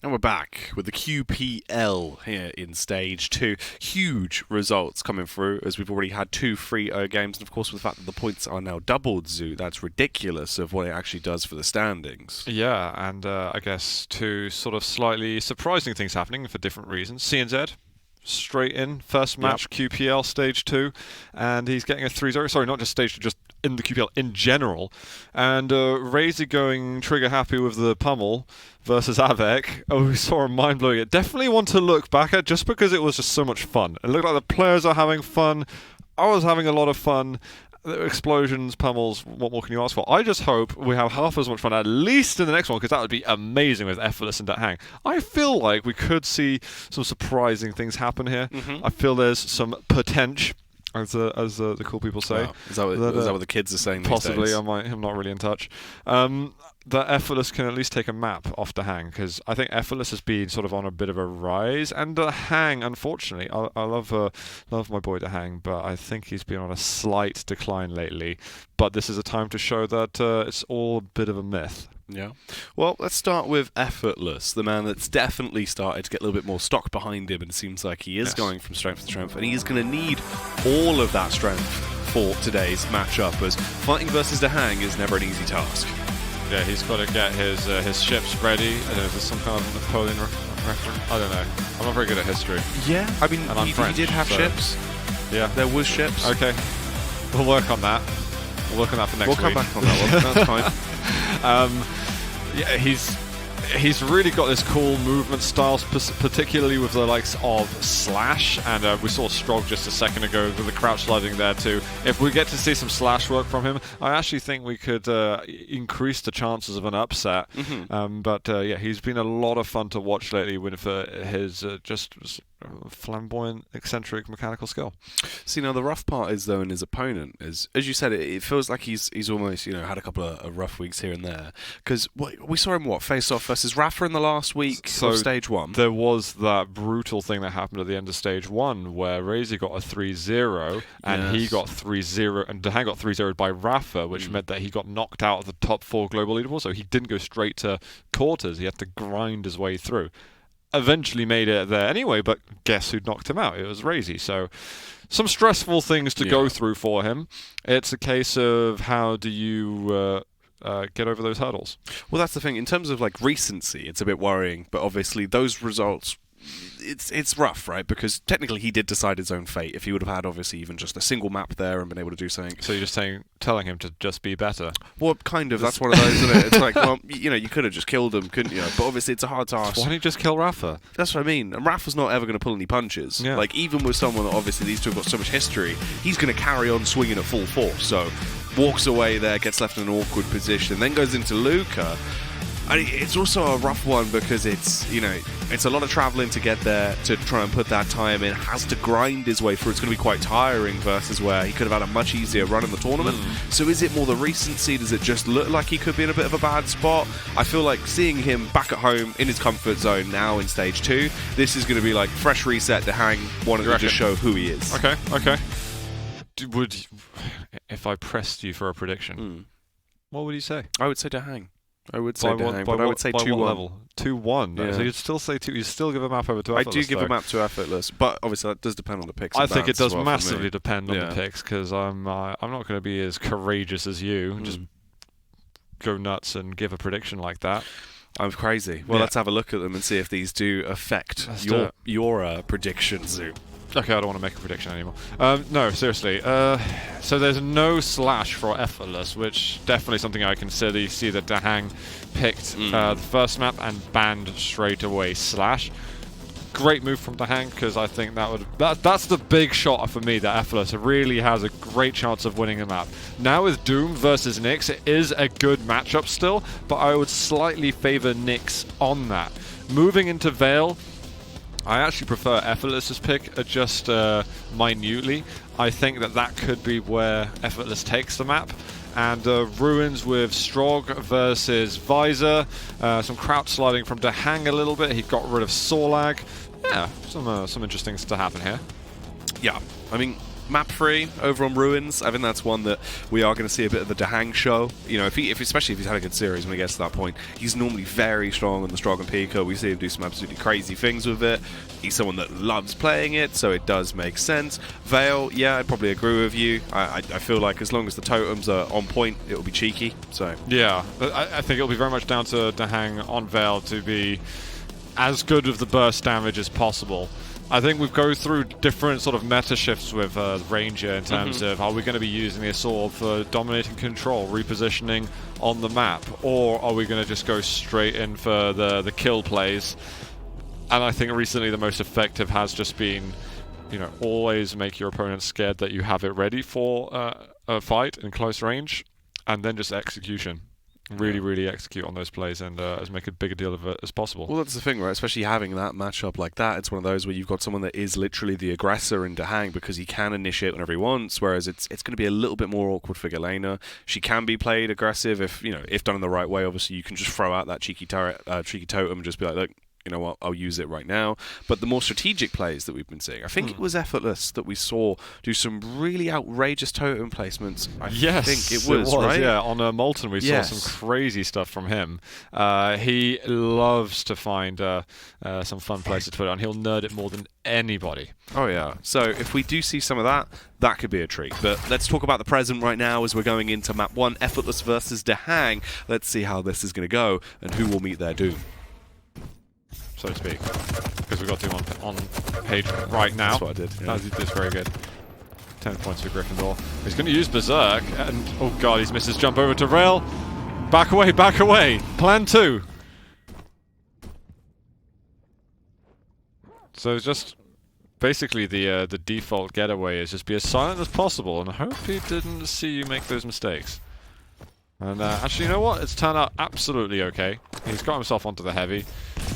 And we're back with the QPL here in Stage 2. Huge results coming through, as we've already had 2 3-0 games. And of course, with the fact that the points are now doubled, Zoo, that's ridiculous of what it actually does for the standings. Yeah, and I guess 2 sort of slightly surprising things happening for different reasons. CNZ, straight in, first match, QPL Stage 2, and he's getting a 3-0. Sorry, not just Stage 2, just in the QPL in general. And Razy going trigger happy with the pummel versus Avec. Oh, we saw a mind-blowing. It definitely want to look back at just because it was just so much fun. It looked like the players are having fun. I was having a lot of fun. Explosions, pummels, what more can you ask for? I just hope we have half as much fun at least in the next one, because that would be amazing with Effortless and DaHanG. I feel like we could see some surprising things happen here. I feel there's some potential, as the cool people say. Wow. Is that what the kids are saying possibly, these days? I'm not really in touch. That Effortless can at least take a map off DaHanG, because I think Effortless has been sort of on a bit of a rise, and DaHanG, unfortunately, I love my boy DaHanG, but I think he's been on a slight decline lately. But this is a time to show that it's all a bit of a myth. Yeah. Well, let's start with Effortless, the man that's definitely started to get a little bit more stock behind him, and it seems like he is going from strength to strength, and he's going to need all of that strength for today's matchup, as fighting versus DaHanG is never an easy task. Yeah, he's got to get his ships ready. I don't know if there's some kind of Napoleon reference. I don't know. I'm not very good at history. Yeah, I mean, he did have ships. Yeah. There was ships. Okay. We'll work on that. We'll work on that for next week. We'll come back on that one. That's fine. Yeah, he's really got this cool movement style, particularly with the likes of Slash, and we saw Strog just a second ago with the crouch sliding there too. If we get to see some Slash work from him, I actually think we could increase the chances of an upset. But yeah, he's been a lot of fun to watch lately with his just flamboyant, eccentric mechanical skill. See, now the rough part is, though, in his opponent, is, as you said, it feels like he's almost, had a couple of rough weeks here and there, because we saw him face off versus Rafa in the last week of Stage 1. There was that brutal thing that happened at the end of Stage 1 where Razy got a 3-0 and he got 3-0, and DaHanG got 3-0 by Rafa, which meant that he got knocked out of the top 4 global leaderboard, so he didn't go straight to quarters. He had to grind his way through. Eventually made it there anyway, but guess who knocked him out? It was Razy. So some stressful things to go through for him. It's a case of how do you get over those hurdles. Well, that's the thing. In terms of recency, it's a bit worrying, but obviously those results, it's rough, right? Because technically he did decide his own fate. If he would have had obviously even just a single map there and been able to do something. So you're just telling him to just be better? Well, kind of. That's one of those, isn't it? It's like, well, you could have just killed him, couldn't you? But obviously it's a hard task. Why don't you just kill Rafa? That's what I mean. And Rafa's not ever going to pull any punches. Yeah. Even with someone that obviously these two have got so much history, he's going to carry on swinging at full force. So walks away there, gets left in an awkward position, then goes into Luca. And it's also a rough one because it's a lot of travelling to get there to try and put that time in. Has to grind his way through. It's going to be quite tiring versus where he could have had a much easier run in the tournament. So is it more the recency? Does it just look like he could be in a bit of a bad spot? I feel like seeing him back at home in his comfort zone now in Stage 2, this is going to be like fresh reset. DaHanG wanted to just show who he is. Okay. If I pressed you for a prediction, what would you say? I would say DaHanG. I would say DaHanG, but I would say 2-1. Level? 2-1. Yeah. So you'd still say 2. You still give a map over to Effortless. I do give a map to Effortless, but obviously that does depend on the picks. I think it does massively depend on the picks, because I'm not going to be as courageous as you and just go nuts and give a prediction like that. I'm crazy. Well, let's have a look at them and see if these do affect your predictions, Zoo. Okay, I don't want to make a prediction anymore. No, seriously. So there's no Slash for Effortless, which definitely something I consider. You see that DaHanG picked the first map and banned straight away Slash. Great move from DaHanG, because I think that's the big shot for me, that Effortless really has a great chance of winning the map. Now with Doom versus Nyx, it is a good matchup still, but I would slightly favour Nyx on that. Moving into Vale, I actually prefer Effortless's pick just minutely. I think that could be where Effortless takes the map. And Ruins with Strog versus Visor. Some crouch sliding from DaHanG a little bit. He got rid of Sorlag. Yeah, some interesting things to happen here. Yeah, I mean, map 3 over on Ruins. I think that's one that we are going to see a bit of the DaHanG show. You know, especially if he's had a good series when he gets to that point. He's normally very strong on the Strong and Pico. We see him do some absolutely crazy things with it. He's someone that loves playing it, so it does make sense. Veil, yeah, I'd probably agree with you. I feel like as long as the totems are on point, it'll be cheeky. So yeah, I think it'll be very much down to DaHanG on Veil to be as good with the burst damage as possible. I think we've go through different sort of meta shifts with Ranger in terms of are we going to be using the Assault for dominating control, repositioning on the map, or are we going to just go straight in for the kill plays? And I think recently the most effective has just been, you know, always make your opponent scared that you have it ready for a fight in close range, and then just execution. Really execute on those plays and make a bigger deal of it as possible. Well, that's the thing, right? Especially having that matchup like that, it's one of those where you've got someone that is literally the aggressor in DaHanG because he can initiate whenever he wants, whereas it's going to be a little bit more awkward for Galena. She can be played aggressive if, you know, if done in the right way. Obviously, you can just throw out that cheeky totem and just be like, look, you know what, I'll use it right now. But the more strategic plays that we've been seeing, I think it was Effortless that we saw do some really outrageous totem placements. I think it was, right? Yeah, on Molten we saw some crazy stuff from him. He loves to find some fun places to put it on. He'll nerd it more than anybody. Oh yeah. So if we do see some of that, that could be a treat. But let's talk about the present right now as we're going into map 1, Effortless versus DaHanG. Let's see how this is going to go and who will meet their doom, so to speak, because we've got Doom on page right now. That's what I did. Yeah. That's very good. 10 points for Gryffindor. He's going to use Berserk, and oh god, he's missed his jump over to Rail. Back away, back away. Plan 2. So just basically the default getaway is just be as silent as possible, and I hope he didn't see you make those mistakes. And actually, you know what? It's turned out absolutely okay. He's got himself onto the heavy.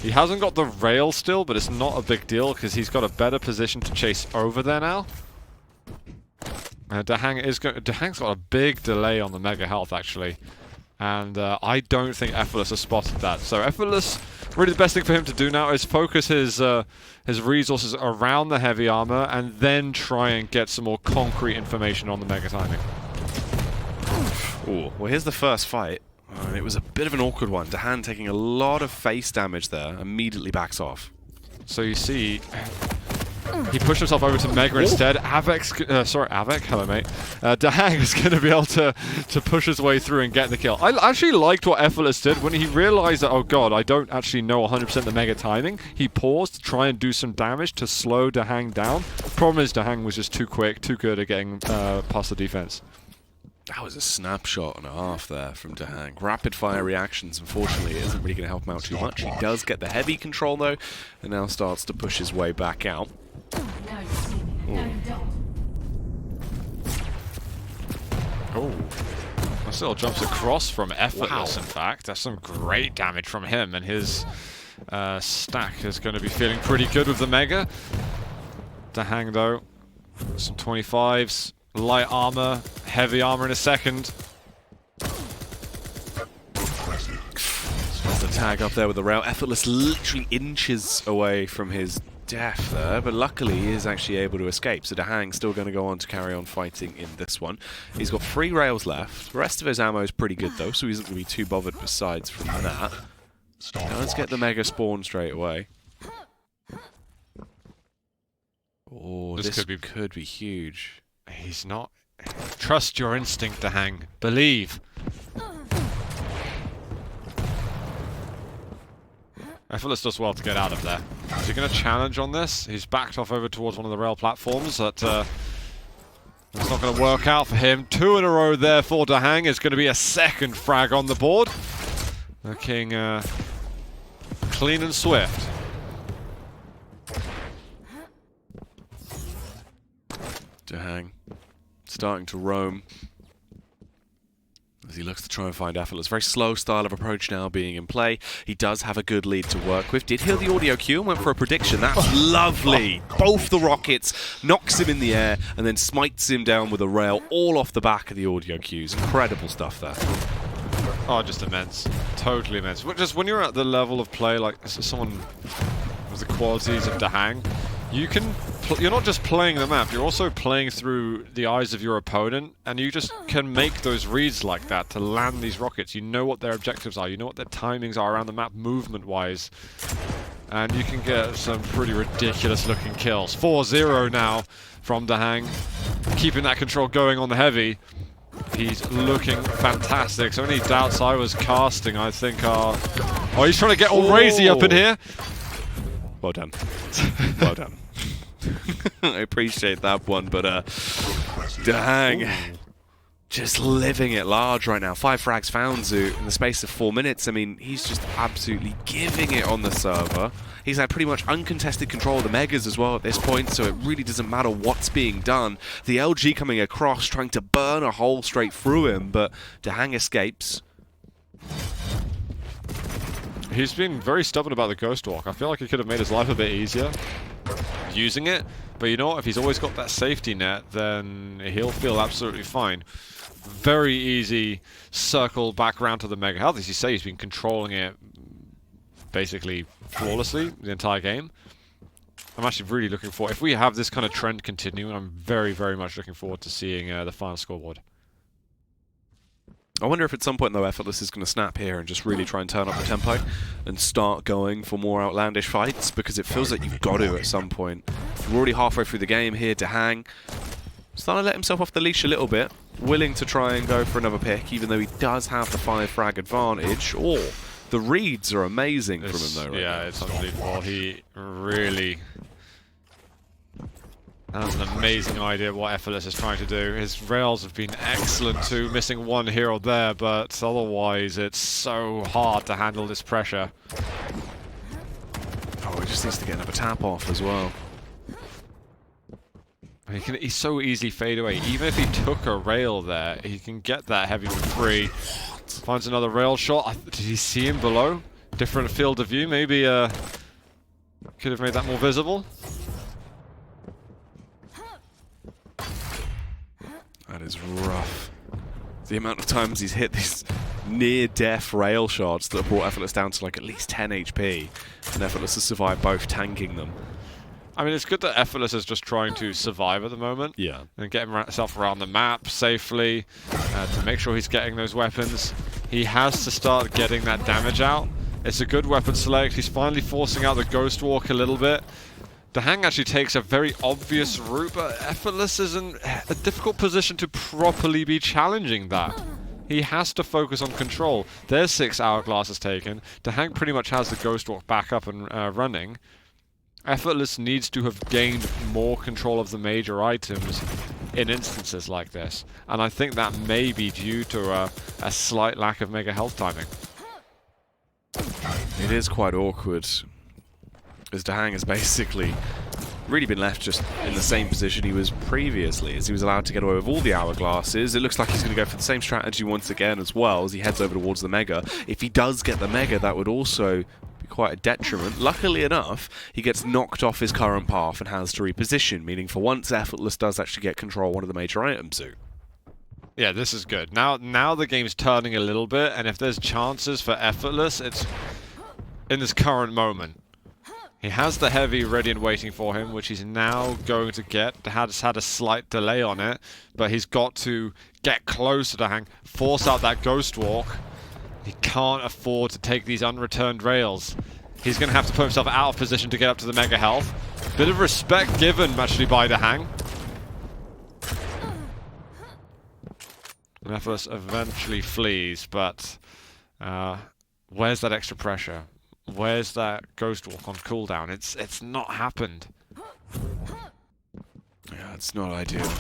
He hasn't got the rail still, but it's not a big deal because he's got a better position to chase over there now. DaHanG's got a big delay on the mega health actually, and I don't think Effortless has spotted that. So Effortless, really the best thing for him to do now is focus his resources around the heavy armor, and then try and get some more concrete information on the mega timing. Ooh, well, here's the first fight. It was a bit of an awkward one. DaHanG taking a lot of face damage there, immediately backs off. So you see, he pushed himself over to Mega instead. Avek, hello mate. DaHanG is going to be able to push his way through and get the kill. I actually liked what Effortless did when he realized that, oh god, I don't actually know 100% the Mega timing. He paused to try and do some damage to slow DaHanG down. Problem is DaHanG was just too quick, too good at getting past the defense. That was a snapshot and a half there from DaHanG. Rapid fire reactions, unfortunately, isn't really going to help him out too much. He does get the heavy control though, and now starts to push his way back out. Oh, nice little jumps across from Effortless, in fact. That's some great damage from him, and his stack is going to be feeling pretty good with the Mega. DaHanG though, some 25s. Light armor, heavy armor in a second. The tag up there with the rail. Effortless literally inches away from his death there, but luckily he is actually able to escape. So DaHanG's still going to go on to carry on fighting in this one. He's got 3 rails left. The rest of his ammo is pretty good though, so he isn't going to be too bothered besides from that. Now let's get the Mega spawn straight away. Oh, this could be huge. He's not. Trust your instinct, DaHanG. Believe. Effortless does well to get out of there. Is he going to challenge on this? He's backed off over towards one of the rail platforms. It's not going to work out for him. 2 in a row there for DaHanG. It's going to be a second frag on the board. Looking clean and swift. DaHanG starting to roam as he looks to try and find Effortless. Very slow style of approach now being in play. He does have a good lead to work with. Did hear the audio cue and went for a prediction. That's lovely. Both the rockets, knocks him in the air and then smites him down with a rail all off the back of the audio cues. Incredible stuff there. Oh, just immense. Totally immense. Just when you're at the level of play like someone with the qualities of DaHanG, you can you're not just playing the map, you're also playing through the eyes of your opponent, and you just can make those reads like that to land these rockets. You know what their objectives are, you know what their timings are around the map movement-wise, and you can get some pretty ridiculous-looking kills. 4-0 now from DaHanG, keeping that control going on the heavy. He's looking fantastic. So any doubts I was casting, I think, are... Oh, he's trying to get all crazy up in here. Well done. Well done. I appreciate that one, but DaHanG just living it large right now. 5 frags found Zoo in the space of 4 minutes. I mean, he's just absolutely giving it on the server. He's had pretty much uncontested control of the Megas as well at this point, so it really doesn't matter what's being done. The LG coming across, trying to burn a hole straight through him, but DaHanG escapes. He's been very stubborn about the Ghost Walk. I feel like he could have made his life a bit easier using it, but you know what? If he's always got that safety net, then he'll feel absolutely fine. Very easy circle back round to the Mega Health. As you say, he's been controlling it basically flawlessly the entire game. I'm actually really looking forward. If we have this kind of trend continuing, I'm very, very much looking forward to seeing the final scoreboard. I wonder if at some point, though, Effortless is going to snap here and just really try and turn up the tempo and start going for more outlandish fights, because it feels like you've got to at some point. We're already halfway through the game here. DaHanG starting to let himself off the leash a little bit, willing to try and go for another pick, even though he does have the 5 frag advantage. Or the reads are amazing from him, though. Right yeah, now. it's unbelievable. He really... That's an amazing idea what Effortless is trying to do. His rails have been excellent too, missing one here or there, but otherwise it's so hard to handle this pressure. Oh, he just needs to get another tap off as well. He's so easy fade away. Even if he took a rail there, he can get that heavy for free. Finds another rail shot. Did he see him below? Different field of view, maybe could have made that more visible. That is rough. The amount of times he's hit these near-death rail shots that have brought Effortless down to like at least 10 HP, and Effortless has survived both, tanking them. I mean, it's good that Effortless is just trying to survive at the moment. Yeah. And get himself around the map safely to make sure he's getting those weapons. He has to start getting that damage out. It's a good weapon select. He's finally forcing out the Ghost Walk a little bit. DaHanG actually takes a very obvious route, but Effortless is in a difficult position to properly be challenging that. He has to focus on control. There's 6 hourglasses taken. DaHanG pretty much has the Ghost Walk back up and running. Effortless needs to have gained more control of the major items in instances like this. And I think that may be due to a slight lack of Mega Health timing. It is quite awkward, as DaHanG has basically really been left just in the same position he was previously, as he was allowed to get away with all the hourglasses. It looks like he's going to go for the same strategy once again as well, as he heads over towards the Mega. If he does get the Mega, that would also be quite a detriment. Luckily enough, he gets knocked off his current path and has to reposition, meaning for once Effortless does actually get control of one of the major items. Yeah, this is good. Now the game's turning a little bit, and if there's chances for Effortless, it's in this current moment. He has the heavy ready and waiting for him, which he's now going to get. Has had a slight delay on it, but he's got to get close to DaHanG, force out that Ghost Walk. He can't afford to take these unreturned rails. He's going to have to put himself out of position to get up to the Mega Health. Bit of respect given, actually, by DaHanG. Effortless eventually flees, but where's that extra pressure? Where's that Ghost Walk on cooldown? It's not happened. Yeah, it's not ideal.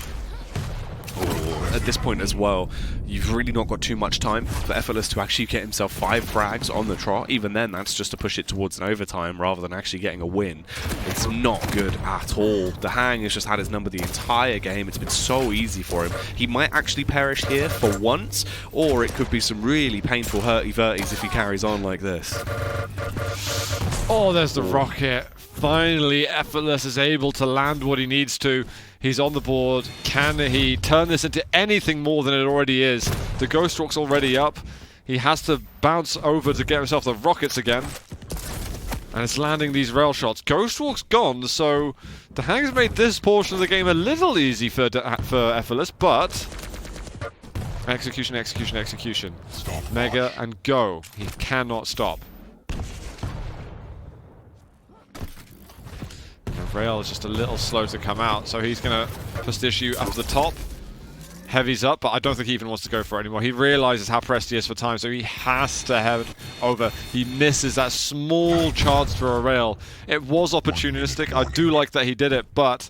At this point as well, you've really not got too much time for Effortless to actually get himself 5 frags on the trot. Even then, that's just to push it towards an overtime rather than actually getting a win. It's not good at all. DaHanG has just had his number the entire game. It's been so easy for him. He might actually perish here for once, or it could be some really painful hurty-verties if he carries on like this. Oh, there's the rocket. Finally, Effortless is able to land what he needs to. He's on the board. Can he turn this into anything more than it already is? The Ghost Walk's already up. He has to bounce over to get himself the rockets again. And it's landing these rail shots. Ghostwalk's gone, so DaHanG's made this portion of the game a little easy for Effortless, but execution, execution, execution. Stop. Mega and go. He cannot stop. And the rail is just a little slow to come out, so he's going to push the issue up to the top. Heavy's up, but I don't think he even wants to go for it anymore. He realizes how pressed he is for time, so he has to head over. He misses that small chance for a rail. It was opportunistic. I do like that he did it, but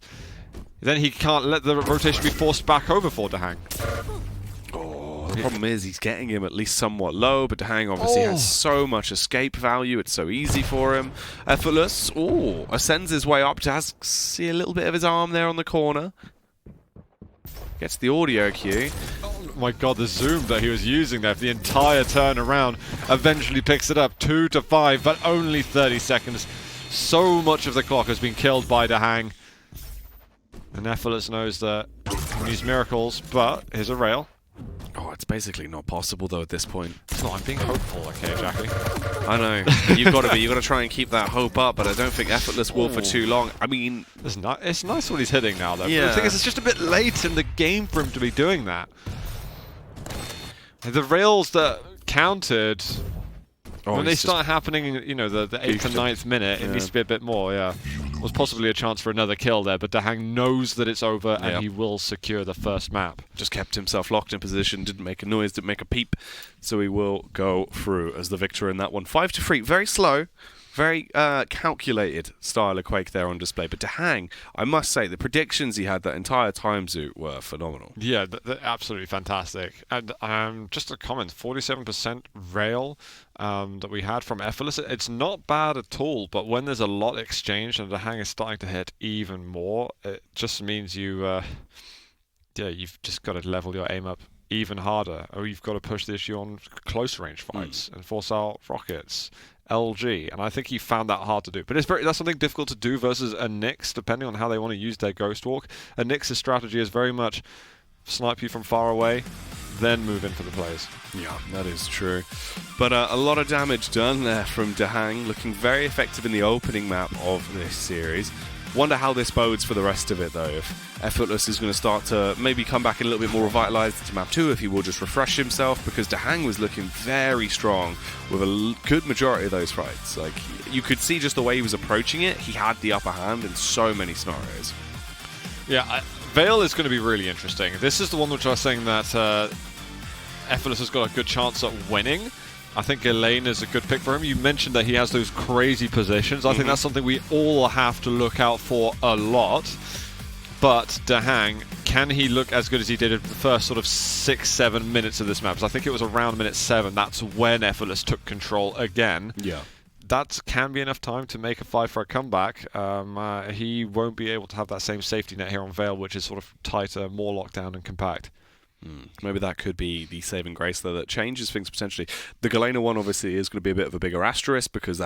then he can't let the rotation be forced back over for DaHanG. Oh, the problem is he's getting him at least somewhat low, but DaHanG obviously has so much escape value. It's so easy for him. Effortless, ascends his way up. Just see a little bit of his arm there on the corner. Gets the audio cue. Oh my god, the zoom that he was using there for the entire turn around eventually picks it up 2 to 5, but only 30 seconds. So much of the clock has been killed by DaHanG. And Effortless knows that he can use miracles, but here's a rail. Oh, it's basically not possible though at this point. It's not, I'm being hopeful, okay, Jackie? I know. You've got to be. You've got to try and keep that hope up, but I don't think Effortless will for too long. I mean... It's nice what he's hitting now, though. Yeah. The thing is, it's just a bit late in the game for him to be doing that. The rails that counted... when they start happening, you know, the 8th and 9th minute, it needs to be a bit more, yeah. Was possibly a chance for another kill there, but DaHanG knows that it's over and he will secure the first map. Just kept himself locked in position, didn't make a noise, didn't make a peep, so he will go through as the victor in that one. 5 to 3, very slow, very calculated style of Quake there on display. But DaHanG, I must say, the predictions he had that entire time Zoot were phenomenal. Yeah, they're absolutely fantastic. And just a comment, 47% rail that we had from Effortless. It's not bad at all, but when there's a lot exchanged and DaHanG is starting to hit even more, it just means you've just got to level your aim up even harder, or you've got to push the issue on close range fights and force out rockets. LG, and I think he found that hard to do. But that's something difficult to do versus a Nyx, depending on how they want to use their Ghost Walk. A Nyx's strategy is very much snipe you from far away, then move in for the plays. Yeah, that is true. But a lot of damage done there from DaHanG, looking very effective in the opening map of this series. Wonder how this bodes for the rest of it, though. If Effortless is going to start to maybe come back a little bit more revitalized into map 2, if he will just refresh himself, because DaHanG was looking very strong with a good majority of those fights. Like, you could see just the way he was approaching it, he had the upper hand in so many scenarios. Yeah, Vale is going to be really interesting. This is the one which I was saying that Effortless has got a good chance at winning. I think Elaine is a good pick for him. You mentioned that he has those crazy positions. I think that's something we all have to look out for a lot. But DaHanG, can he look as good as he did in the first sort of 6-7 minutes of this map? So I think it was around minute 7. That's when Effortless took control again. Yeah. That can be enough time to make a fight for a comeback. He won't be able to have that same safety net here on Vale, which is sort of tighter, more locked down and compact. Maybe that could be the saving grace, though, that changes things potentially. The Galena one obviously is going to be a bit of a bigger asterisk, because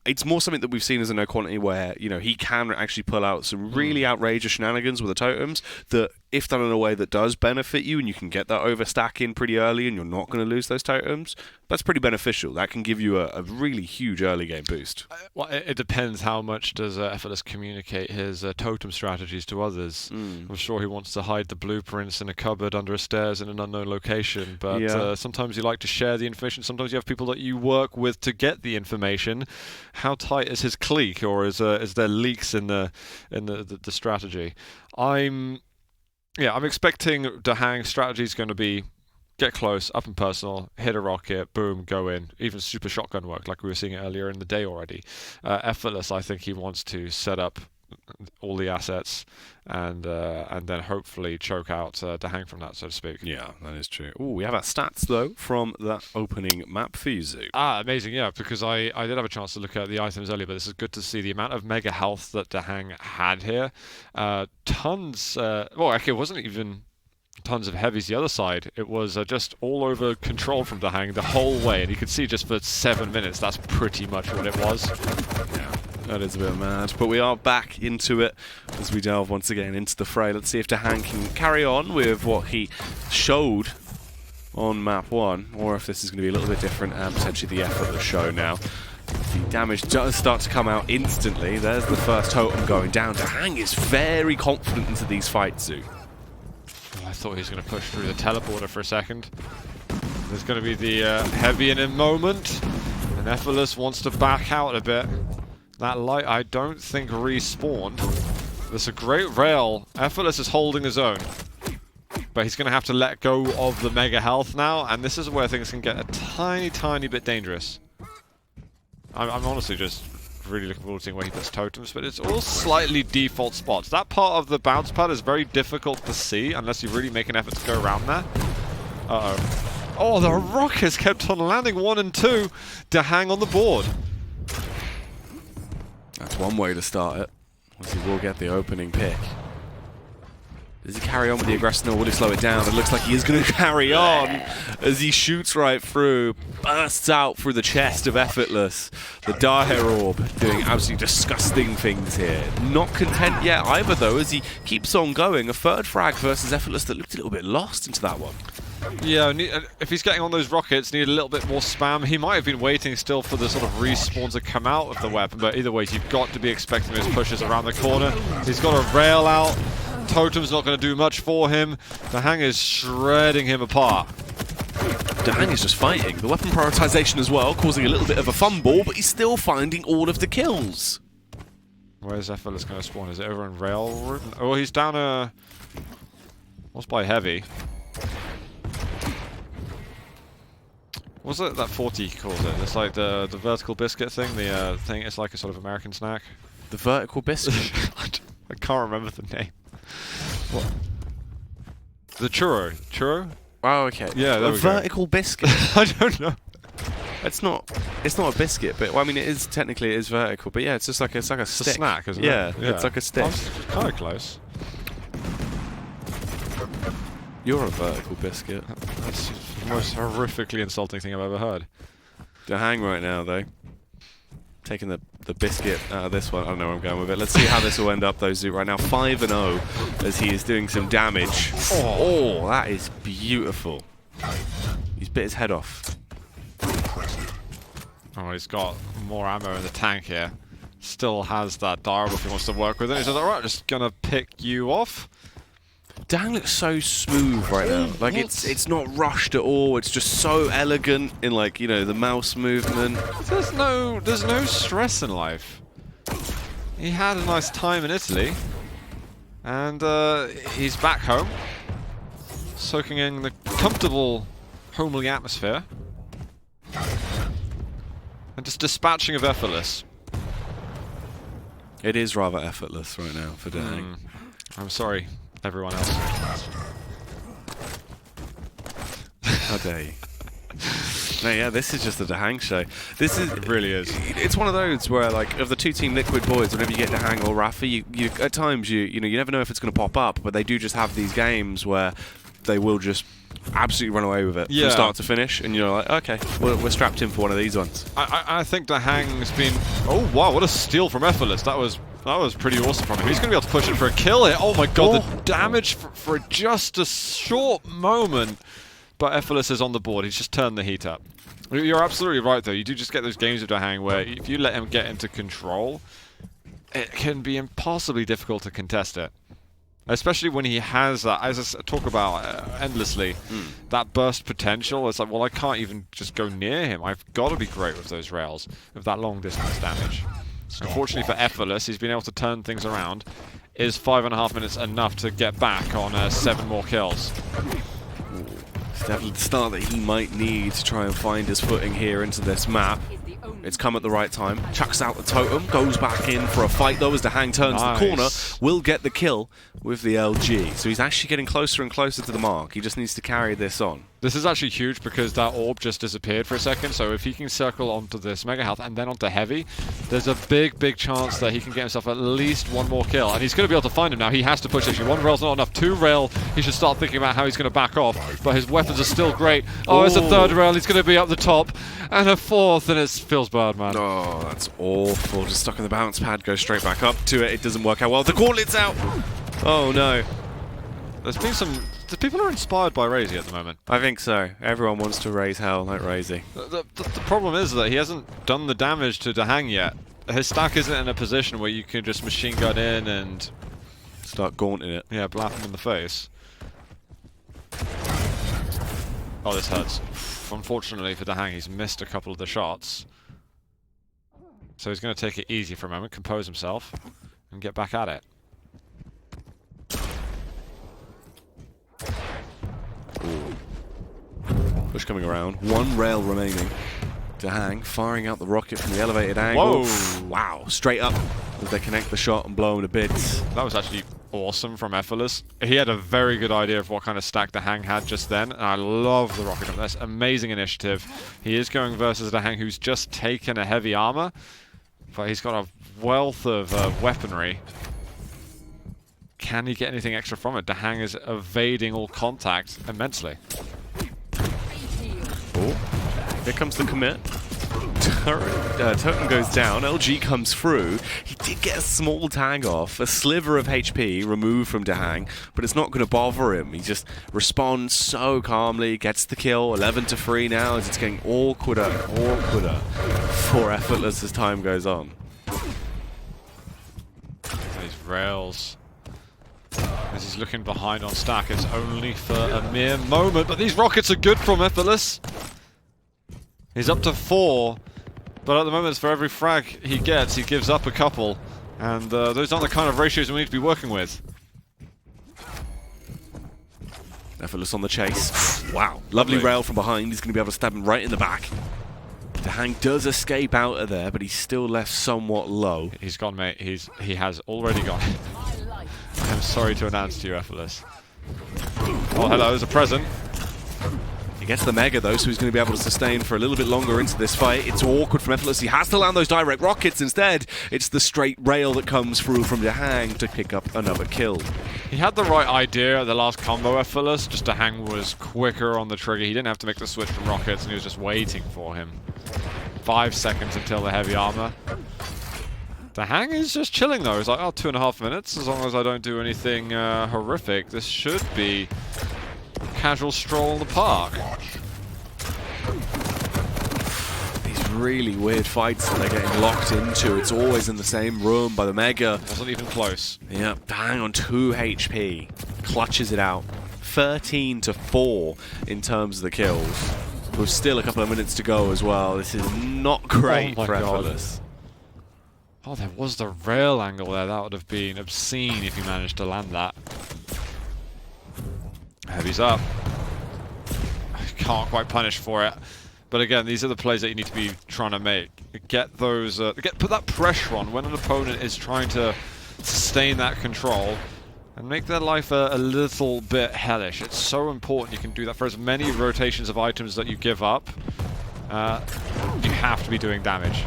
it's more something that we've seen as a no quantity where, you know, he can actually pull out some really outrageous shenanigans with the totems that, if done in a way that does benefit you and you can get that overstack in pretty early and you're not going to lose those totems, that's pretty beneficial. That can give you a really huge early game boost. Well, it depends how much does Effortless communicate his totem strategies to others. I'm sure he wants to hide the blueprints in a cupboard under a stairs in an unknown location, but sometimes you like to share the information. Sometimes you have people that you work with to get the information. How tight is his clique, or is there leaks in the strategy? I'm expecting DaHanG's strategy is going to be get close, up and personal, hit a rocket, boom, go in. Even super shotgun work, like we were seeing earlier in the day already. Effortless, I think he wants to set up all the assets and then hopefully choke out DaHanG from that, so to speak. Yeah, that is true. Oh, we have our stats, though, from that opening map for you, Zoo. Amazing, yeah, because I did have a chance to look at the items earlier, but this is good to see the amount of mega health that DaHanG had here. Tons, well, actually, it wasn't even tons of heavies the other side. It was just all over control from DaHanG the whole way, and you could see just for 7 minutes, that's pretty much what it was. Yeah. That is a bit mad, but we are back into it as we delve once again into the fray. Let's see if DaHanG can carry on with what he showed on map 1, or if this is going to be a little bit different and potentially the Effortless show now. The damage does start to come out instantly. There's the first totem going down. DaHanG is very confident into these fights, Zoo. Oh, I thought he was going to push through the teleporter for a second. There's going to be the heavy in him moment. And Effortless wants to back out a bit. That light, I don't think, respawned. There's a great rail. Effortless is holding his own. But he's going to have to let go of the mega health now. And this is where things can get a tiny, tiny bit dangerous. I'm honestly just really looking forward to seeing where he puts totems, but it's all slightly default spots. That part of the bounce pad is very difficult to see unless you really make an effort to go around there. Uh-oh. Oh, the rockets kept on landing 1 and 2. DaHanG on the board. That's one way to start it. He will get the opening pick. Does he carry on with the aggression or will he slow it down? It looks like he is going to carry on as he shoots right through, bursts out through the chest of Effortless. The DaHanG orb doing absolutely disgusting things here. Not content yet either though as he keeps on going. A third frag versus Effortless that looked a little bit lost into that one. Yeah, if he's getting on those rockets, need a little bit more spam. He might have been waiting still for the sort of respawn to come out of the weapon, but either way, you've got to be expecting those pushes around the corner. He's got a rail out. Totem's not going to do much for him. DaHanG is shredding him apart. DaHanG is just fighting. The weapon prioritization as well, causing a little bit of a fumble, but he's still finding all of the kills. Where's Effortless going to spawn? Is it over in rail? Oh, he's down a... What's by heavy? What's it that 40 calls it? It's like the vertical biscuit thing. The thing. It's like a sort of American snack. The vertical biscuit. I can't remember the name. What? The churro. Churro? Oh, okay. Yeah, there a we vertical go. biscuit. I don't know. It's not a biscuit, but well, I mean, it is technically it is vertical. But yeah, it's just like a stick. It's a snack, isn't yeah, it? Yeah, it's like a stick. Kind of close. You're a vertical biscuit. That's the most horrifically insulting thing I've ever heard. DaHanG right now, though. Taking the biscuit out of this one. I don't know where I'm going with it. Let's see how this will end up, though, Zoo. Right now, 5-0 as he is doing some damage. Oh, that is beautiful. He's bit his head off. Oh, he's got more ammo in the tank here. Still has that dial if he wants to work with it. He's like, alright, just gonna pick you off. DaHanG looks so smooth right now. Like it's not rushed at all. It's just so elegant in like, you know, the mouse movement. There's no stress in life. He had a nice time in Italy, and he's back home, soaking in the comfortable, homely atmosphere, and just dispatching of Effortless. It is rather effortless right now for DaHanG. I'm sorry, everyone else. How dare you? No, yeah, this is just a DaHanG show. It really is. It's one of those where, like, of the two Team Liquid boys, whenever you get DaHanG or Rafa, you at times you never know if it's going to pop up, but they do just have these games where they will just absolutely run away with it from start to finish, and you're like, okay, we're strapped in for one of these ones. I think DaHanG's been... Oh, wow, what a steal from Effortless. That was pretty awesome from him. He's going to be able to push it for a kill here. Oh my god, the damage for just a short moment. But Effortless is on the board. He's just turned the heat up. You're absolutely right, though. You do just get those games of DaHanG where if you let him get into control, it can be impossibly difficult to contest it. Especially when he has that, as I talk about endlessly, that burst potential. It's like, well, I can't even just go near him. I've got to be great with those rails, with that long distance damage. Unfortunately for Effortless, he's been able to turn things around. Is 5.5 minutes enough to get back on 7 more kills? It's definitely the start that he might need to try and find his footing here into this map. It's come at the right time. Chucks out the totem, goes back in for a fight though as DaHanG turns the corner. Will get the kill with the LG. So he's actually getting closer and closer to the mark. He just needs to carry this on. This is actually huge because that orb just disappeared for a second, so if he can circle onto this Mega Health and then onto Heavy, there's a big, big chance that he can get himself at least one more kill. And he's going to be able to find him now. He has to push actually. 1 rail's not enough. 2 rail, he should start thinking about how he's going to back off, but his weapons are still great. Oh, it's a 3rd rail, he's going to be up the top, and a 4th, and it feels bad, man. Oh, that's awful. Just stuck on the bounce pad, goes straight back up to it. It doesn't work out well. The gauntlets out! Oh, no. There's been some The people are inspired by Razy at the moment. I think so. Everyone wants to raise hell like Razy. The problem is that he hasn't done the damage to DaHanG yet. His stack isn't in a position where you can just machine gun in and start gaunting it. Yeah, blast him in the face. Oh, this hurts. Unfortunately for DaHanG, he's missed a couple of the shots. So he's going to take it easy for a moment, compose himself, and get back at it. Ooh. Push coming around. One rail remaining. DaHanG firing out the rocket from the elevated angle. Whoa! Wow, straight up as they connect the shot and blow him to bits. That was actually awesome from Effortless. He had a very good idea of what kind of stack DaHanG had just then, and I love the rocket jump. That's amazing initiative. He is going versus DaHanG, who's just taken a heavy armor, but he's got a wealth of weaponry. Can he get anything extra from it? DaHanG is evading all contact immensely. Oh, here comes the commit. Totem goes down, LG comes through. He did get a small tag off, a sliver of HP removed from DaHanG, but it's not going to bother him. He just responds so calmly, gets the kill, 11-3 now, as it's getting awkwarder and awkwarder for Effortless as time goes on. These rails. As he's looking behind on stack, it's only for a mere moment, but these rockets are good from Effortless. He's up to 4, but at the moment, for every frag he gets, he gives up a couple, and those aren't the kind of ratios we need to be working with. Effortless on the chase. Wow, lovely rail from behind. He's going to be able to stab him right in the back. DaHanG does escape out of there, but he's still left somewhat low. He's gone, mate. He has already gone. I'm sorry to announce to you, Effortless. Oh, hello, there's a present. He gets the Mega though, so he's going to be able to sustain for a little bit longer into this fight. It's awkward from Effortless. He has to land those direct rockets instead. It's the straight rail that comes through from DaHanG to pick up another kill. He had the right idea at the last combo, Effortless. Just DaHanG was quicker on the trigger. He didn't have to make the switch from rockets, and he was just waiting for him. 5 seconds until the heavy armor. DaHanG is just chilling though. He's like, oh, 2.5 minutes. As long as I don't do anything horrific, this should be a casual stroll in the park. These really weird fights that they're getting locked into. It's always in the same room by the Mega. Wasn't even close. Yep, DaHanG on 2 HP. Clutches it out. 13-4 in terms of the kills. With still a couple of minutes to go as well. This is not great for Effortless. Oh, there was the rail angle there. That would have been obscene if he managed to land that. Heavy's up. Can't quite punish for it. But again, these are the plays that you need to be trying to make. Get those, put that pressure on when an opponent is trying to sustain that control and make their life a little bit hellish. It's so important you can do that for as many rotations of items that you give up. You have to be doing damage.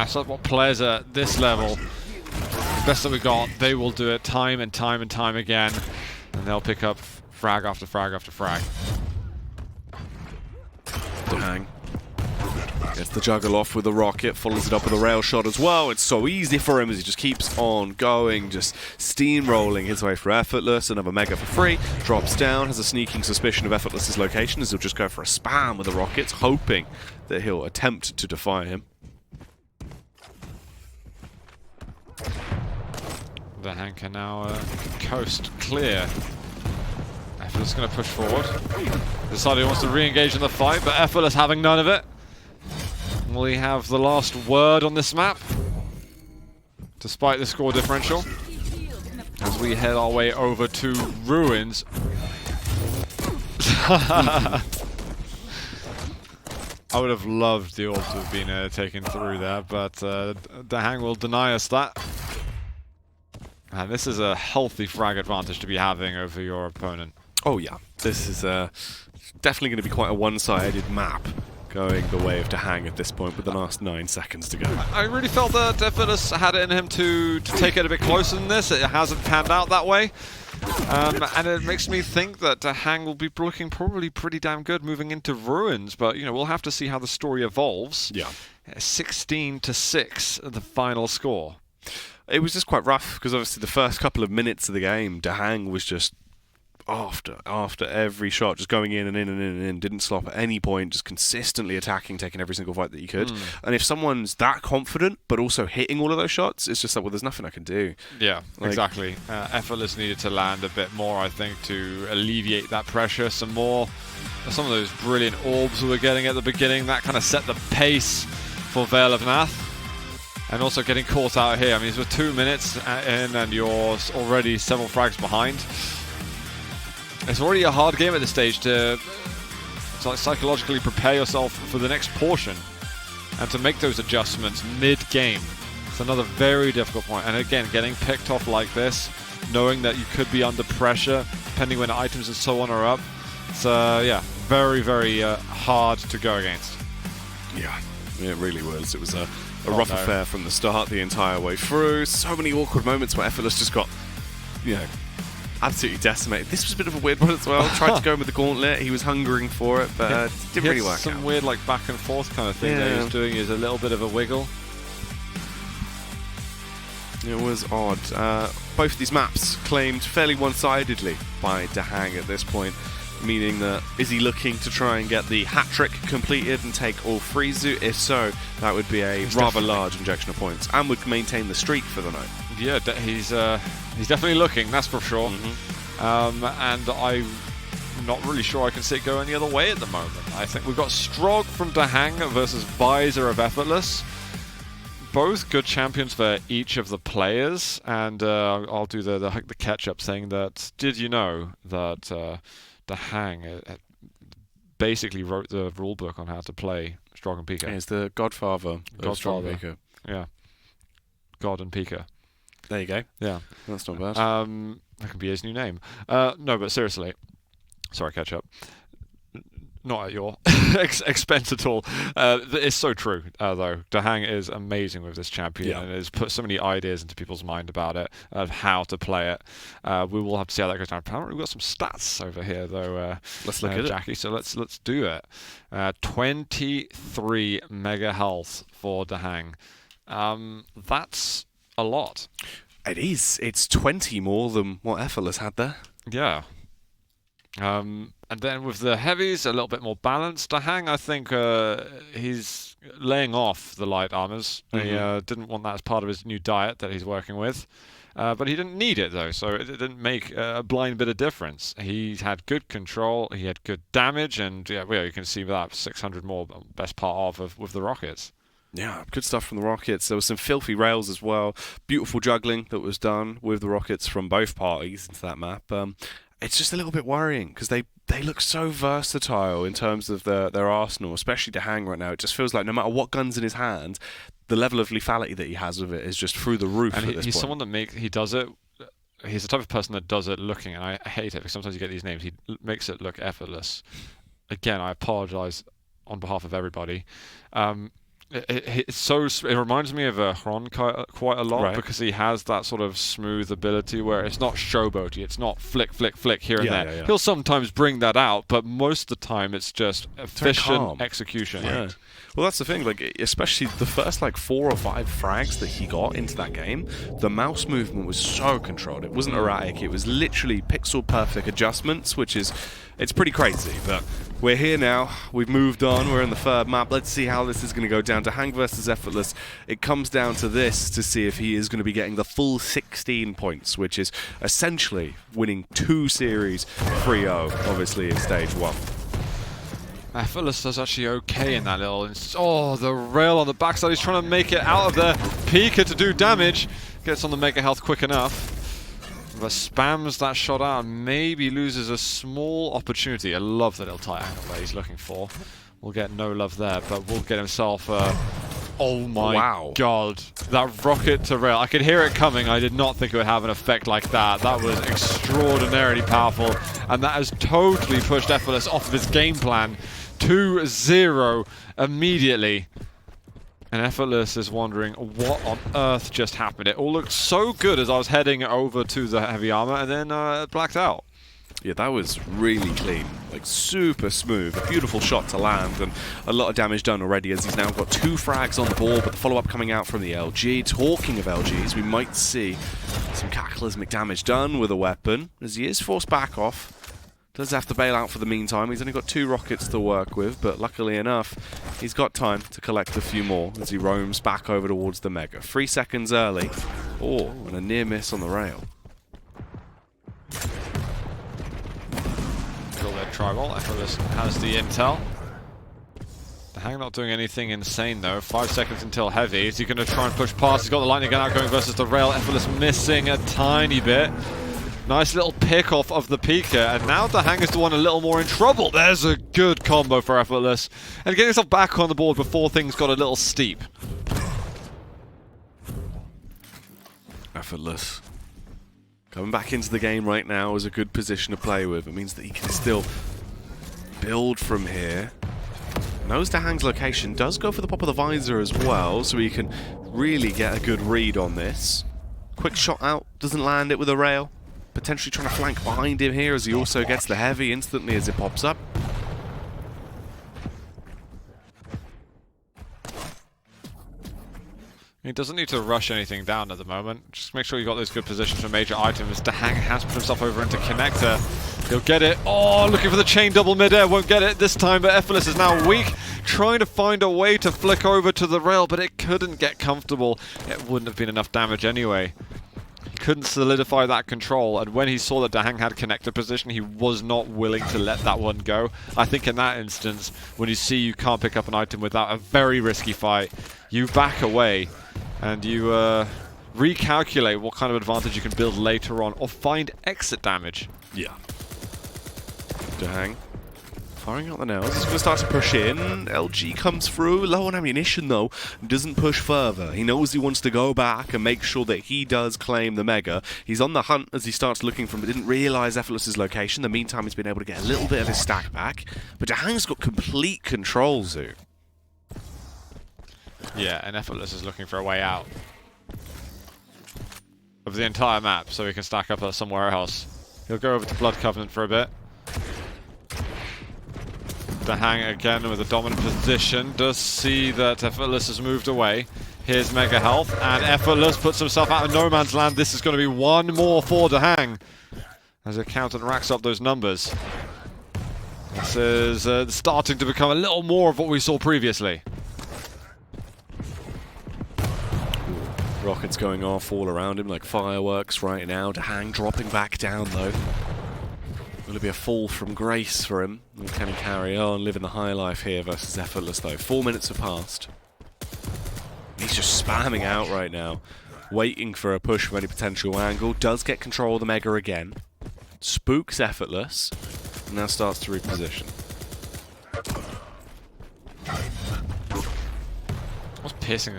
So what players at this level, the best that we got, they will do it time and time and time again, and they'll pick up frag after frag after frag. DaHanG gets the juggle off with the rocket, follows it up with a rail shot as well. It's so easy for him as he just keeps on going, just steamrolling his way for Effortless. Another Mega for free, drops down, has a sneaking suspicion of Effortless's location as he'll just go for a spam with the rockets, hoping that he'll attempt to defy him. DaHanG can now coast clear. Effortless going to push forward. Decided he wants to re-engage in the fight, but Effortless having none of it. Will he have the last word on this map? Despite the score differential. As we head our way over to Ruins. I would have loved the ult to have been taken through there, but DaHanG will deny us that. And this is a healthy frag advantage to be having over your opponent. Oh yeah, this is definitely going to be quite a one-sided map going the way of DaHanG at this point with the last 9 seconds to go. I really felt that Effortless had it in him to take it a bit closer than this. It hasn't panned out that way. And it makes me think that DaHanG will be looking probably pretty damn good moving into Ruins, but you know, we'll have to see how the story evolves. Yeah. 16-6, the final score. It was just quite rough because obviously the first couple of minutes of the game, DaHanG was just after every shot, just going in and in and in and in, didn't stop at any point, just consistently attacking, taking every single fight that he could. And if someone's that confident but also hitting all of those shots, it's just like, well, there's nothing I can do. Yeah, exactly. Effortless needed to land a bit more, I think, to alleviate that pressure some more. Some of those brilliant orbs we were getting at the beginning, that kind of set the pace for Veil of Nath. And also getting caught out here. I mean, it's 2 minutes in and you're already several frags behind. It's already a hard game at this stage to psychologically prepare yourself for the next portion and to make those adjustments mid-game. It's another very difficult point. And again, getting picked off like this, knowing that you could be under pressure, depending when items and so on are up. It's, yeah, very, very hard to go against. Yeah, it really was. It was a rough affair from the start, the entire way through. So many awkward moments where Effortless just got, you know, absolutely decimated. This was a bit of a weird one as well. Tried to go in with the gauntlet. He was hungering for it, but didn't really work out. Some weird like back and forth kind of thing that he was doing. Is a little bit of a wiggle. It was odd. Both of these maps claimed fairly one-sidedly by DaHanG at this point, meaning that is he looking to try and get the hat-trick completed and take all Frizu? If so, that would be a rather large injection of points and would maintain the streak for the night. Yeah, he's definitely looking, that's for sure. And I'm not really sure I can see it go any other way at the moment. I think we've got Strog from DaHanG versus Visor of Effortless. Both good champions for each of the players, and I'll do the catch-up saying that, did you know that DaHanG basically wrote the rulebook on how to play Strog and Pika? He's the godfather of Strog and Pika. Yeah. God and Pika. There you go. Yeah. That's not bad. That could be his new name. No, but seriously. Sorry, catch up. Not at your expense at all. It's so true, though. DaHanG is amazing with this champion and has put so many ideas into people's mind about it, of how to play it. We will have to see how that goes down. Apparently, we've got some stats over here, though. Let's look at Jackie. So let's do it. 23 mega health for DaHanG. That's a lot. It is. It's 20 more than what Effortless had there. Yeah. And then with the heavies, a little bit more balanced. DaHanG, I think he's laying off the light armors. He didn't want that as part of his new diet that he's working with. But he didn't need it, though, so it didn't make a blind bit of difference. He had good control, he had good damage, and yeah, well, you can see that 600 more, best part of with the rockets. Yeah, good stuff from the rockets. There was some filthy rails as well. Beautiful juggling that was done with the rockets from both parties into that map. It's just a little bit worrying because they look so versatile in terms of their arsenal, especially DaHanG right now. It just feels like no matter what gun's in his hand, the level of lethality that he has with it is just through the roof. And at this he's point. someone that he does it. He's the type of person that does it looking, and I hate it because sometimes you get these names. He makes it look effortless. Again, I apologize on behalf of everybody. It reminds me of Hron quite a lot because he has that sort of smooth ability where it's not showboaty, it's not flick, flick, flick here and there. Yeah. He'll sometimes bring that out, but most of the time it's just efficient execution. Yeah. Well, that's the thing, like, especially the first, 4 or 5 frags that he got into that game, the mouse movement was so controlled. It wasn't erratic. It was literally pixel-perfect adjustments, it's pretty crazy, but we're here now. We've moved on. We're in the third map. Let's see how this is going to go down. DaHanG versus Effortless. It comes down to this to see if he is going to be getting the full 16 points, which is essentially winning 2 series 3-0, obviously, in stage 1. Effortless does actually okay in that little oh, the rail on the backside. He's trying to make it out of there. Pika to do damage. Gets on the mega health quick enough. But spams that shot out and maybe loses a small opportunity. I love the little tight angle that he's looking for. We'll get no love there, but we'll get himself oh my god. That rocket to rail. I could hear it coming. I did not think it would have an effect like that. That was extraordinarily powerful. And that has totally pushed Effortless off of his game plan. 2-0 immediately. And Effortless is wondering what on earth just happened. It all looked so good as I was heading over to the heavy armor and then blacked out. Yeah, that was really clean. Like, super smooth. A beautiful shot to land, and a lot of damage done already as he's now got 2 frags on the board, but the follow-up coming out from the LG. Talking of LGs, we might see some cataclysmic damage done with a weapon, as he is forced back off. Does have to bail out for the meantime. He's only got 2 rockets to work with, but luckily enough, he's got time to collect a few more as he roams back over towards the Mega. 3 seconds early. Oh, and a near miss on the rail. Still there, Tribal. Effortless has the intel. DaHanG not doing anything insane though. 5 seconds until heavy. Is he going to try and push past? He's got the lightning gun out going versus the rail. Effortless missing a tiny bit. Nice little pick off of the Pika, and now DaHanG is the one a little more in trouble. There's a good combo for Effortless, and getting himself back on the board before things got a little steep. Effortless coming back into the game right now is a good position to play with. It means that he can still build from here. Knows DaHanG's location, does go for the pop of the visor as well, so he can really get a good read on this. Quick shot out, doesn't land it with a rail. Potentially trying to flank behind him here as he also gets the heavy instantly as it pops up. He doesn't need to rush anything down at the moment. Just make sure you've got those good positions for major items. DaHanG has put himself over into connector. He'll get it. Oh, looking for the chain double midair. Won't get it this time, but Effortless is now weak. Trying to find a way to flick over to the rail, but it couldn't get comfortable. It wouldn't have been enough damage anyway. Couldn't solidify that control, and when he saw that DaHanG had connector position, he was not willing to let that one go. I think in that instance, when you see you can't pick up an item without a very risky fight, you back away and you recalculate what kind of advantage you can build later on, or find exit damage. Yeah. DaHanG firing out the nails. He's going to start to push in. LG comes through. Low on ammunition, though. Doesn't push further. He knows he wants to go back and make sure that he does claim the Mega. He's on the hunt as he starts looking for him, but didn't realize Effortless's location. In the meantime, he's been able to get a little bit of his stack back. But DaHanG's got complete control, Zoo. Yeah, and Effortless is looking for a way out of the entire map so he can stack up somewhere else. He'll go over to Blood Covenant for a bit. DaHanG again with a dominant position, does see that Effortless has moved away. Here's Mega Health, and Effortless puts himself out of no man's land. This is going to be one more for DaHanG as Accountant racks up those numbers. This is starting to become a little more of what we saw previously. Rockets going off all around him like fireworks right now. DaHanG dropping back down, though. Will it be a fall from grace for him? Or can he carry on, living the high life here versus Effortless, though? 4 minutes have passed. He's just spamming out right now, waiting for a push from any potential angle. Does get control of the Mega again. Spooks Effortless, and now starts to reposition. What's piercing?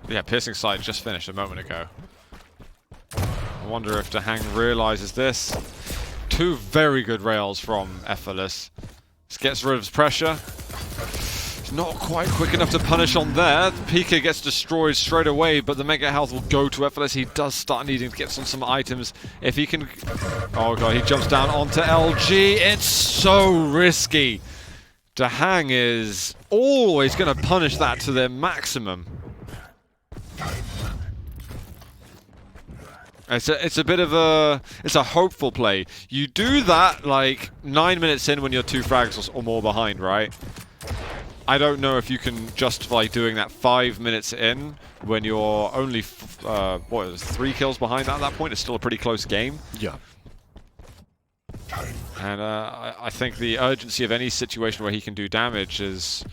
Yeah, piercing sight just finished a moment ago. I wonder if DaHanG realizes this. 2 very good rails from Effortless. Just gets rid of his pressure. He's not quite quick enough to punish on there. The Pika gets destroyed straight away, but the Mega Health will go to Effortless. He does start needing to get some items. If he can... Oh god, he jumps down onto LG. It's so risky. DaHanG is always going to punish that to their maximum. It's a bit of a hopeful play. You do that like 9 minutes in when you're 2 frags or more behind, right? I don't know if you can justify doing that 5 minutes in when you're only 3 kills behind at that point. It's still a pretty close game. Yeah. And I think the urgency of any situation where he can do damage is...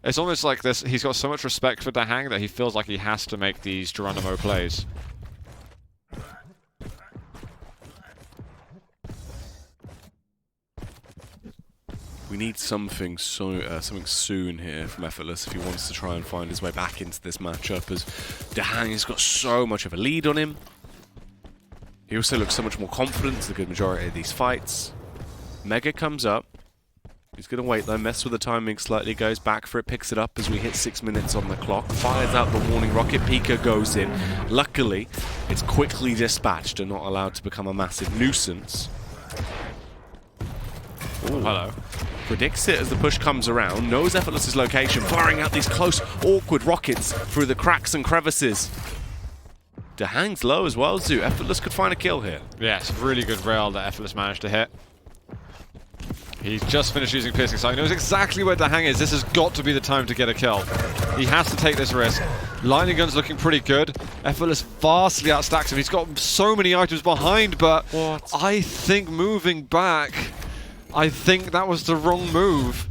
It's almost like this. He's got so much respect for DaHanG that he feels like he has to make these Geronimo plays. We need something soon here from Effortless if he wants to try and find his way back into this matchup, as DaHanG has got so much of a lead on him. He also looks so much more confident the good majority of these fights. Mega comes up. He's going to wait though, mess with the timing slightly, goes back for it, picks it up as we hit 6 minutes on the clock, fires out the warning rocket, Pika goes in. Luckily, it's quickly dispatched and not allowed to become a massive nuisance. Oh, hello. Predicts it as the push comes around, knows Effortless's location, firing out these close, awkward rockets through the cracks and crevices. DaHanG's low as well, Zoo. Effortless could find a kill here. Yes, really good rail that Effortless managed to hit. He's just finished using Piercing Sight. He knows exactly where DaHanG is. This has got to be the time to get a kill. He has to take this risk. Lightning Gun's looking pretty good. Effortless vastly outstacks him. He's got so many items behind, but I think moving back, I think that was the wrong move.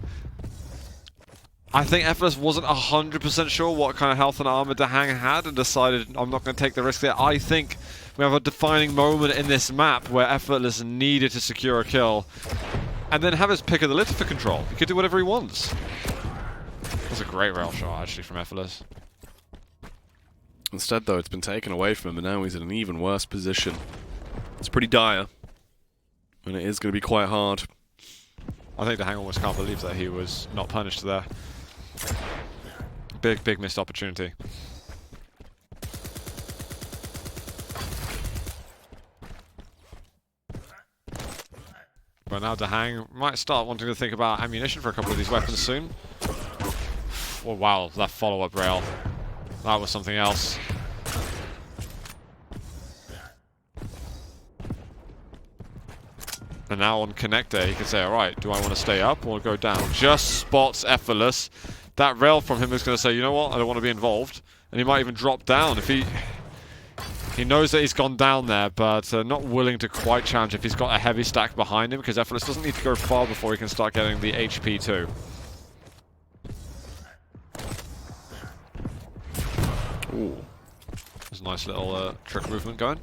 I think Effortless wasn't 100% sure what kind of health and armor DaHanG had and decided, I'm not going to take the risk there. I think we have a defining moment in this map where Effortless needed to secure a kill and then have his pick of the litter for control. He could do whatever he wants. That's a great rail shot, actually, from Effortless. Instead, though, it's been taken away from him, and now he's in an even worse position. It's pretty dire, and it is going to be quite hard. I think DaHanG almost can't believe that he was not punished there. Big missed opportunity. But now DaHanG might start wanting to think about ammunition for a couple of these weapons soon. Oh wow, that follow-up rail. That was something else. And now on connector, he can say, alright, do I want to stay up or go down? Just spots Effortless. That rail from him is going to say, you know what, I don't want to be involved. And he might even drop down if he knows that he's gone down there, but not willing to quite challenge if he's got a heavy stack behind him, because Effortless doesn't need to go far before he can start getting the HP too. Ooh. There's a nice little trick movement going.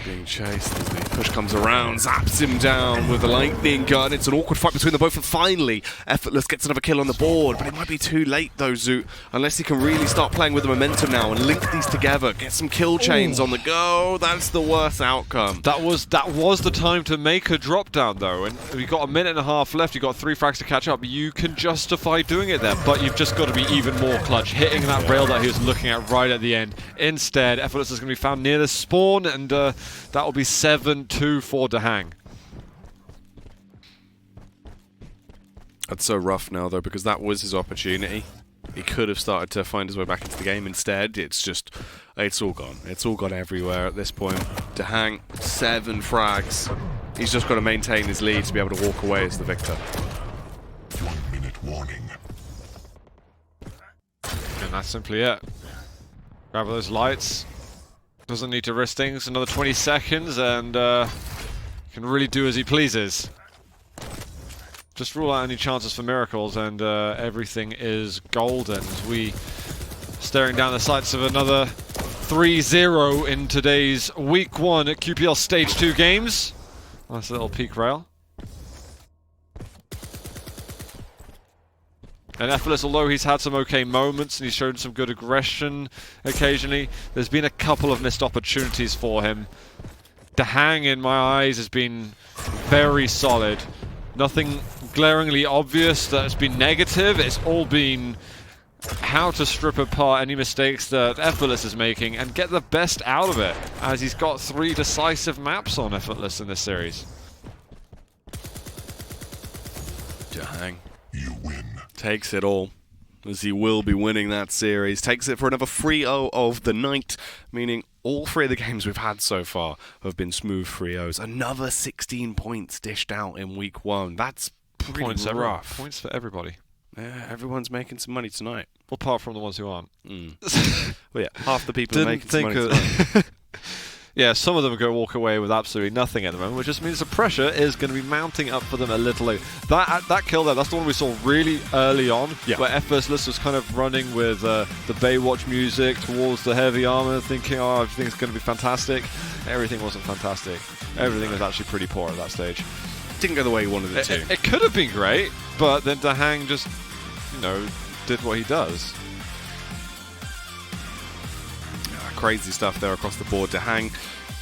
Being chased as the push comes around, zaps him down with the lightning gun. It's an awkward fight between the both, and finally Effortless gets another kill on the board, but it might be too late though, Zoot, unless he can really start playing with the momentum now and link these together, get some kill chains on the go. That's the worst outcome. That was the time to make a drop down though, and you've got a minute and a half left, you've got 3 frags to catch up. You can justify doing it there, but you've just got to be even more clutch, hitting that rail that he was looking at right at the end. Instead, Effortless is going to be found near the spawn, and that will be 7-2 for DaHanG. That's so rough now, though, because that was his opportunity. He could have started to find his way back into the game. Instead, it's all gone. It's all gone everywhere at this point. DaHanG, 7 frags. He's just got to maintain his lead to be able to walk away as the victor. 1 minute warning. And that's simply it. Grab those lights. Doesn't need to risk things. Another 20 seconds and can really do as he pleases. Just rule out any chances for miracles and everything is golden. As we staring down the sights of another 3-0 in today's Week 1 at QPL Stage 2 games. Nice little peak rail. And Effortless, although he's had some okay moments and he's shown some good aggression occasionally, there's been a couple of missed opportunities for him. DaHanG, in my eyes, has been very solid. Nothing glaringly obvious that's been negative. It's all been how to strip apart any mistakes that Effortless is making and get the best out of it, as he's got 3 decisive maps on Effortless in this series. DaHanG. You win. Takes it all, as he will be winning that series. Takes it for another 3-0 of the night, meaning all 3 of the games we've had so far have been smooth 3-0s. Another 16 points dished out in Week 1. That's pretty rough. Points for everybody. Yeah, everyone's making some money tonight. Apart from the ones who aren't. Well, yeah, half the people are making some money tonight. Yeah, some of them are going to walk away with absolutely nothing at the moment, which just means the pressure is going to be mounting up for them a little later. That kill there, that's the one we saw really early on, where Effortless was kind of running with the Baywatch music towards the heavy armor, thinking, oh, everything's going to be fantastic. Everything wasn't fantastic. Everything was actually pretty poor at that stage. Didn't go the way he wanted it to. It could have been great, but then DaHanG just, did what he does. Crazy stuff there across the board. DaHanG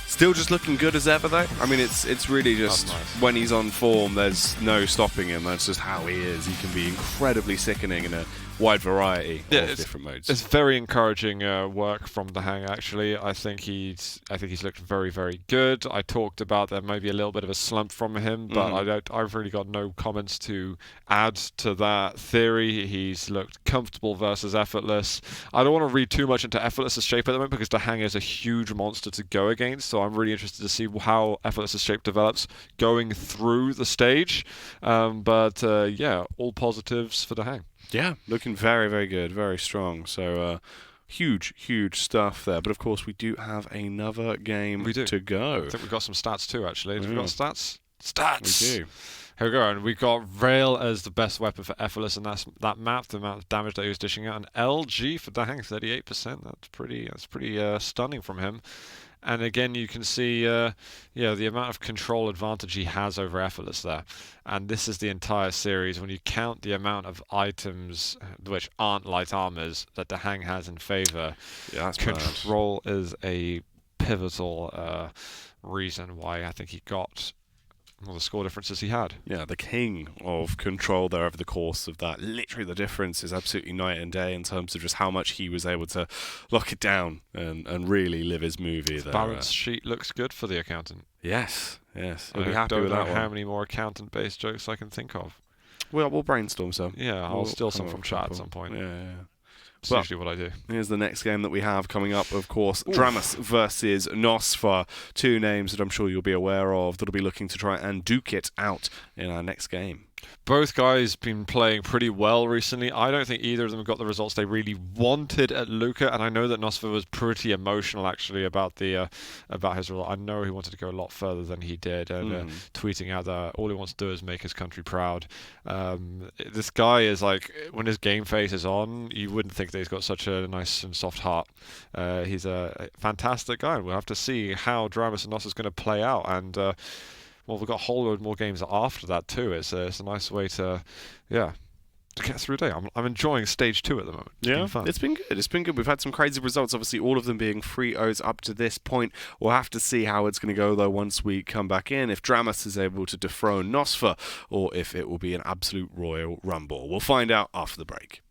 still just looking good as ever, though. I mean, it's really just when he's on form, there's no stopping him. That's just how he is. He can be incredibly sickening in a wide variety of it's- different modes. It's very encouraging work from DaHanG. Actually, I think he's looked very, very good. I talked about there may be a little bit of a slump from him, but I've really got no comments to add to that theory. He's looked comfortable versus Effortless. I don't want to read too much into Effortless's shape at the moment because DaHanG is a huge monster to go against. So I'm really interested to see how Effortless's shape develops going through the stage. But all positives for DaHanG. Yeah, looking very, very good, very strong. So huge stuff there. But of course, we do have another game to go. I think we've got some stats too, actually. Have we got stats? Stats! We do. Here we go, and we've got Rail as the best weapon for Effortless, and that's that map, the amount of damage that he was dishing out, and LG for DaHanG, 38%. That's pretty stunning from him. And again, you can see, the amount of control advantage he has over Effortless there. And this is the entire series. When you count the amount of items which aren't light armors that DaHanG has in favor, control is a pivotal reason why I think he got the score differences he had. Yeah, the king of control there over the course of that. Literally, the difference is absolutely night and day in terms of just how much he was able to lock it down and really live his movie there. Balance sheet looks good for the accountant. Yes. I'll be I happy with that don't know how one. many more accountant-based jokes I can think of. We'll brainstorm some. Yeah, I'll steal some from chat at couple. some point. Yeah. It's Well, usually what I do. Here's the next game that we have coming up, of course. Dramus versus Nosfa. Two names that I'm sure you'll be aware of that'll be looking to try and duke it out in our next game. Both guys been playing pretty well recently. I don't think either of them got the results they really wanted at Luca, and I know that Nosfa was pretty emotional actually about his result. I know he wanted to go a lot further than he did, and tweeting out that all he wants to do is make his country proud. This guy is like, when his game face is on, you wouldn't think that he's got such a nice and soft heart. He's a fantastic guy, and we'll have to see how Dramus and Nosfa is going to play out. And we've got a whole load more games after that too. It's a nice way to get through the day. I'm enjoying stage 2 at the moment. It's been good. It's been good. We've had some crazy results. Obviously, all of them being 3-0s up to this point. We'll have to see how it's going to go though once we come back in. If Dramus is able to dethrone Nosfa, or if it will be an absolute royal rumble. We'll find out after the break.